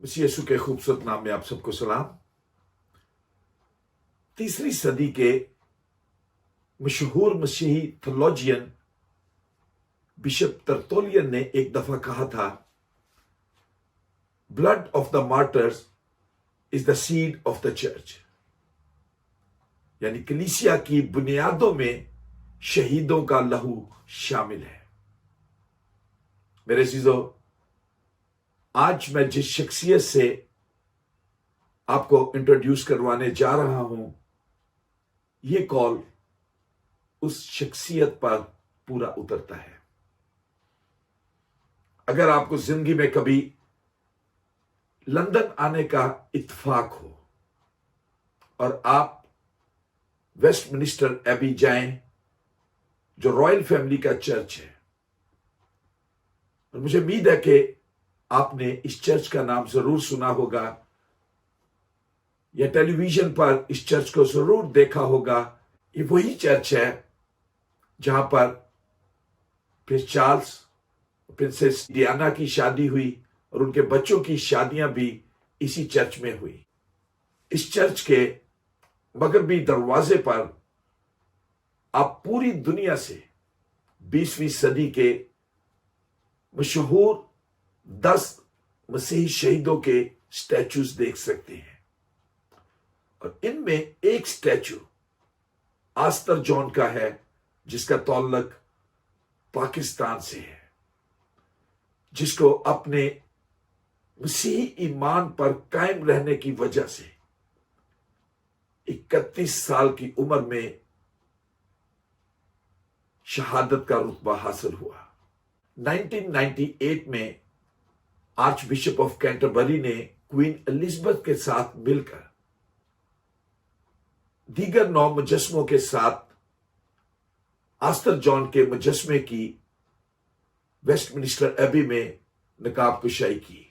مسیح یسوع کے خوبصورت نام میں آپ سب کو سلام۔ تیسری صدی کے مشہور مسیحی تھیولوجین بشپ ترتولین نے ایک دفعہ کہا تھا، blood of the martyrs is the seed of the church, یعنی کلیسیا کی بنیادوں میں شہیدوں کا لہو شامل ہے۔ میرے عزیزو، آج میں جس شخصیت سے آپ کو انٹروڈیوس کروانے جا رہا ہوں، یہ کال اس شخصیت پر پورا اترتا ہے۔ اگر آپ کو زندگی میں کبھی لندن آنے کا اتفاق ہو اور آپ ویسٹ منسٹر ایبی جائیں، جو رائل فیملی کا چرچ ہے، اور مجھے امید ہے کہ آپ نے اس چرچ کا نام ضرور سنا ہوگا یا ٹیلی ویژن پر اس چرچ کو ضرور دیکھا ہوگا۔ یہ وہی چرچ ہے جہاں پر پرنس چارلز پرنسس ڈیانا کی شادی ہوئی اور ان کے بچوں کی شادیاں بھی اسی چرچ میں ہوئی۔ اس چرچ کے مغربی دروازے پر آپ پوری دنیا سے 20ویں صدی کے مشہور 10 مسیحی شہیدوں کے سٹیچوز دیکھ سکتے ہیں، اور ان میں ایک سٹیچو آستر جان کا ہے، جس کا تعلق پاکستان سے ہے، جس کو اپنے مسیحی ایمان پر قائم رہنے کی وجہ سے 31 سال کی عمر میں شہادت کا رتبہ حاصل ہوا۔ 1998 میں آرچ بشپ آف کینٹربری نے کوئین الزبتھ کے ساتھ مل کر دیگر 9 مجسموں کے ساتھ آستر جان کے مجسمے کی ویسٹ منسٹر ایبی میں نقاب کشائی کی۔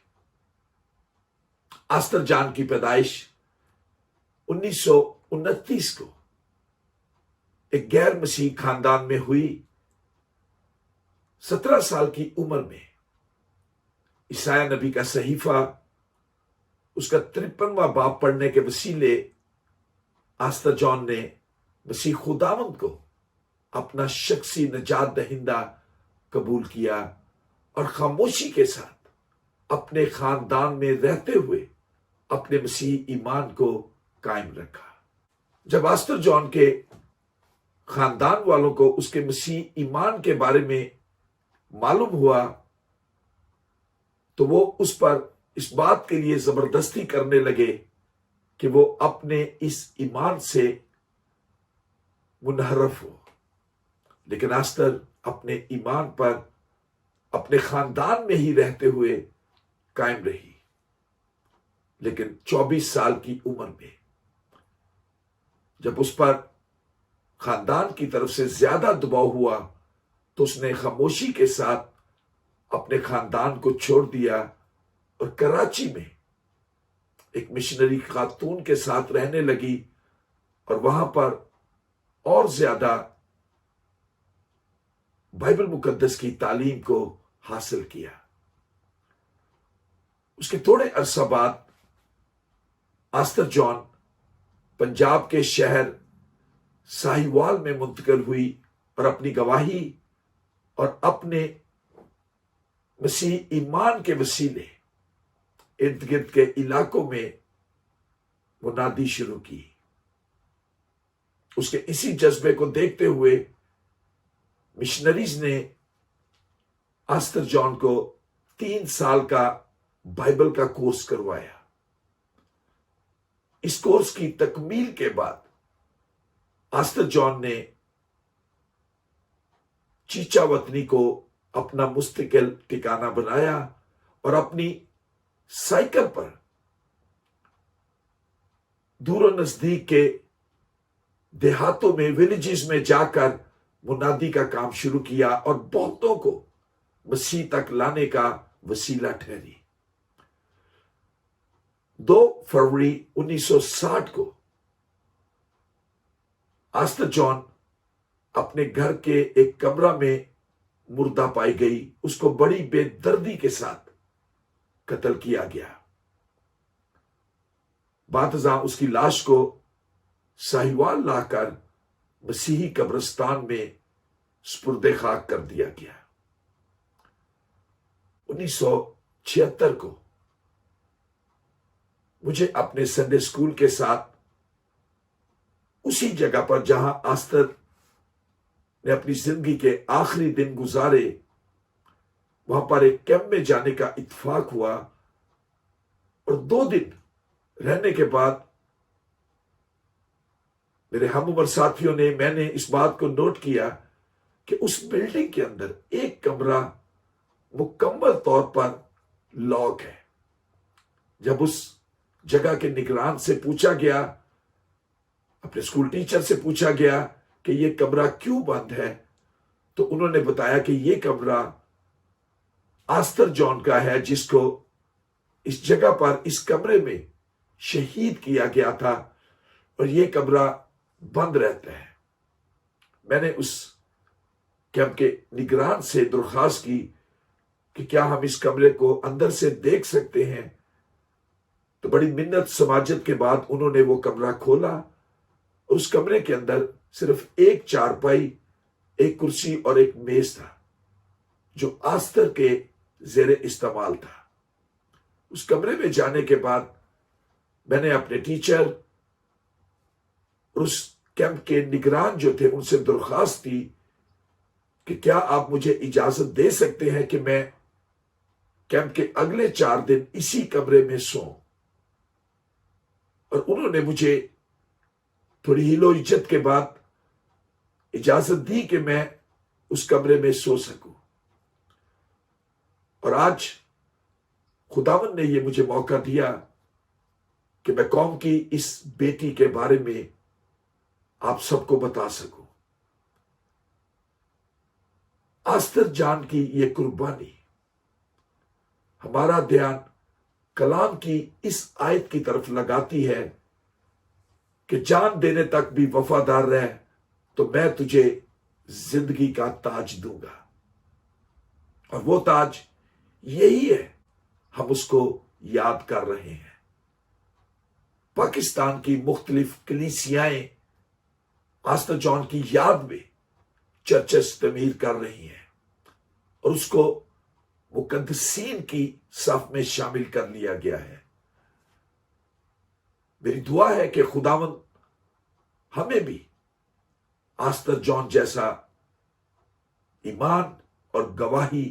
آستر جان کی پیدائش 1929 کو ایک غیر مسیحی خاندان میں ہوئی۔ 17 سال کی عمر میں عیسائی نبی کا صحیفہ، اس کا 53واں باب پڑھنے کے وسیلے آستر جان نے مسیح خداوند کو اپنا شخصی نجات دہندہ قبول کیا اور خاموشی کے ساتھ اپنے خاندان میں رہتے ہوئے اپنے مسیحی ایمان کو قائم رکھا۔ جب آستر جان کے خاندان والوں کو اس کے مسیحی ایمان کے بارے میں معلوم ہوا تو وہ اس پر اس بات کے لیے زبردستی کرنے لگے کہ وہ اپنے اس ایمان سے منحرف ہو، لیکن آستر اپنے ایمان پر اپنے خاندان میں ہی رہتے ہوئے قائم رہی۔ لیکن 24 سال کی عمر میں جب اس پر خاندان کی طرف سے زیادہ دباؤ ہوا تو اس نے خاموشی کے ساتھ اپنے خاندان کو چھوڑ دیا اور کراچی میں ایک مشنری خاتون کے ساتھ رہنے لگی، اور وہاں پر اور زیادہ بائبل مقدس کی تعلیم کو حاصل کیا۔ اس کے تھوڑے عرصہ بعد آستر جان پنجاب کے شہر ساہیوال میں منتقل ہوئی اور اپنی گواہی اور اپنے مسیح ایمان کے وسیلے ارد گرد کے علاقوں میں منادی شروع کی۔ اس کے اسی جذبے کو دیکھتے ہوئے مشنریز نے آستر جان کو 3 سال کا بائبل کا کورس کروایا۔ اس کورس کی تکمیل کے بعد آستر جان نے چیچا وطنی کو اپنا مستقل ٹھکانہ بنایا اور اپنی سائیکل پر دور و نزدیک کے دیہاتوں میں، ولیجز میں جا کر منادی کا کام شروع کیا اور بہتوں کو مسیح تک لانے کا وسیلہ ٹھہری۔ 2 فروری 1960 کو آستر جان اپنے گھر کے ایک کمرہ میں مردہ پائی گئی۔ اس کو بڑی بے دردی کے ساتھ قتل کیا گیا۔ بعد ازاں اس کی لاش کو ساہیوال لا کر مسیحی قبرستان میں سپرد خاک کر دیا گیا۔ 1976 کو مجھے اپنے سنڈے اسکول کے ساتھ اسی جگہ پر جہاں آستر نے اپنی زندگی کے آخری دن گزارے، وہاں پر ایک کیمپ میں جانے کا اتفاق ہوا، اور 2 دن رہنے کے بعد میرے ہم عمر ساتھیوں نے، میں نے اس بات کو نوٹ کیا کہ اس بلڈنگ کے اندر ایک کمرہ مکمل طور پر لاک ہے۔ جب اس جگہ کے نگران سے پوچھا گیا، اپنے اسکول ٹیچر سے پوچھا گیا کہ یہ کمرہ کیوں بند ہے، تو انہوں نے بتایا کہ یہ کمرہ آستر جان کا ہے، جس کو اس جگہ پر اس کمرے میں شہید کیا گیا تھا، اور یہ کمرہ بند رہتا ہے۔ میں نے اس کیمپ کے نگران سے درخواست کی کہ کیا ہم اس کمرے کو اندر سے دیکھ سکتے ہیں، تو بڑی منت سماجت کے بعد انہوں نے وہ کمرہ کھولا۔ اس کمرے کے اندر صرف ایک چارپائی، ایک کرسی اور ایک میز تھا جو آستر کے زیر استعمال تھا۔ اس کمرے میں جانے کے بعد میں نے اپنے ٹیچر اور اس کیمپ کے نگران جو تھے ان سے درخواست کی کہ کیا آپ مجھے اجازت دے سکتے ہیں کہ میں کیمپ کے اگلے 4 دن اسی کمرے میں سوؤں، اور انہوں نے مجھے تھوڑی ہیلو عجت کے بعد اجازت دی کہ میں اس کمرے میں سو سکوں۔ اور آج خداوند نے یہ مجھے موقع دیا کہ میں قوم کی اس بیٹی کے بارے میں آپ سب کو بتا سکوں۔ آستر جان کی یہ قربانی ہمارا دھیان کلام کی اس آیت کی طرف لگاتی ہے کہ جان دینے تک بھی وفادار رہ تو میں تجھے زندگی کا تاج دوں گا، اور وہ تاج یہی ہے، ہم اس کو یاد کر رہے ہیں۔ پاکستان کی مختلف کلیسیائیں آستر جان کی یاد میں چرچز تعمیر کر رہی ہیں، اور اس کو مقدسین کی صف میں شامل کر لیا گیا ہے۔ میری دعا ہے کہ خداوند ہمیں بھی آستر جان جیسا ایمان اور گواہی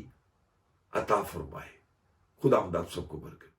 عطا فرمائے۔ خداوند آپ سب کو برکت۔